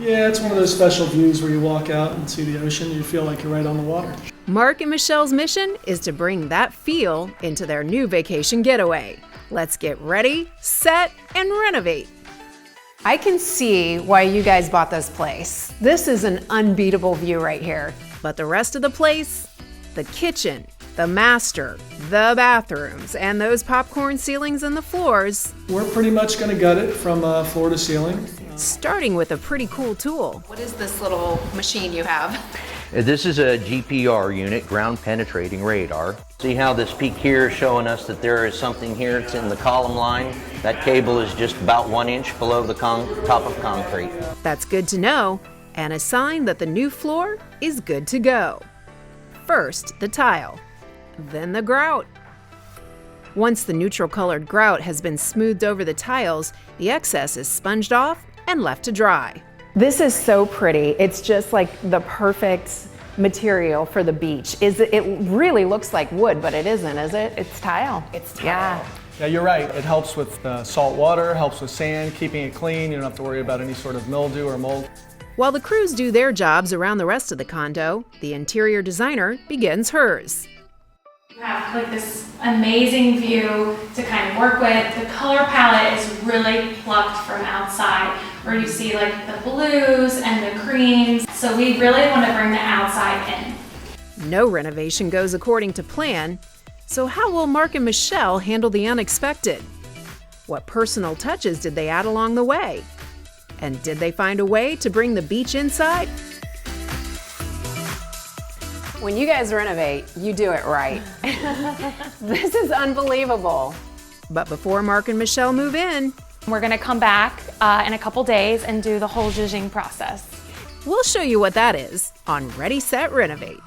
Yeah, it's one of those special views where you walk out and see the ocean and you feel like you're right on the water. Mark and Michelle's mission is to bring that feel into their new vacation getaway. Let's get ready, set, and renovate. I can see why you guys bought this place. This is an unbeatable view right here. But the rest of the place, the kitchen, the master, the bathrooms, and those popcorn ceilings and the floors. We're pretty much going to gut it from floor to ceiling. Starting with a pretty cool tool. What is this little machine you have? This is a GPR unit, ground penetrating radar. See how this peak here is showing us that there is something here. It's in the column line. That cable is just about 1 inch below the top of concrete. That's good to know, and a sign that the new floor is good to go. First, the tile, then the grout. Once the neutral colored grout has been smoothed over the tiles, the excess is sponged off and left to dry. This is so pretty. It's just like the perfect material for the beach. It really looks like wood, but it isn't, is it? It's tile. It's tile. Yeah, you're right. It helps with salt water, helps with sand, keeping it clean. You don't have to worry about any sort of mildew or mold. While the crews do their jobs around the rest of the condo, the interior designer begins hers. You have like this amazing view to kind of work with. The color palette is really plucked from outside, where you see like the blues and the creams. So we really want to bring the outside in. No renovation goes according to plan. So how will Mark and Michelle handle the unexpected? What personal touches did they add along the way? And did they find a way to bring the beach inside? When you guys renovate, you do it right. This is unbelievable. But before Mark and Michelle move in, We're going to come back in a couple days and do the whole zhuzhing process. we'll show you what that is on Ready, Set, Renovate.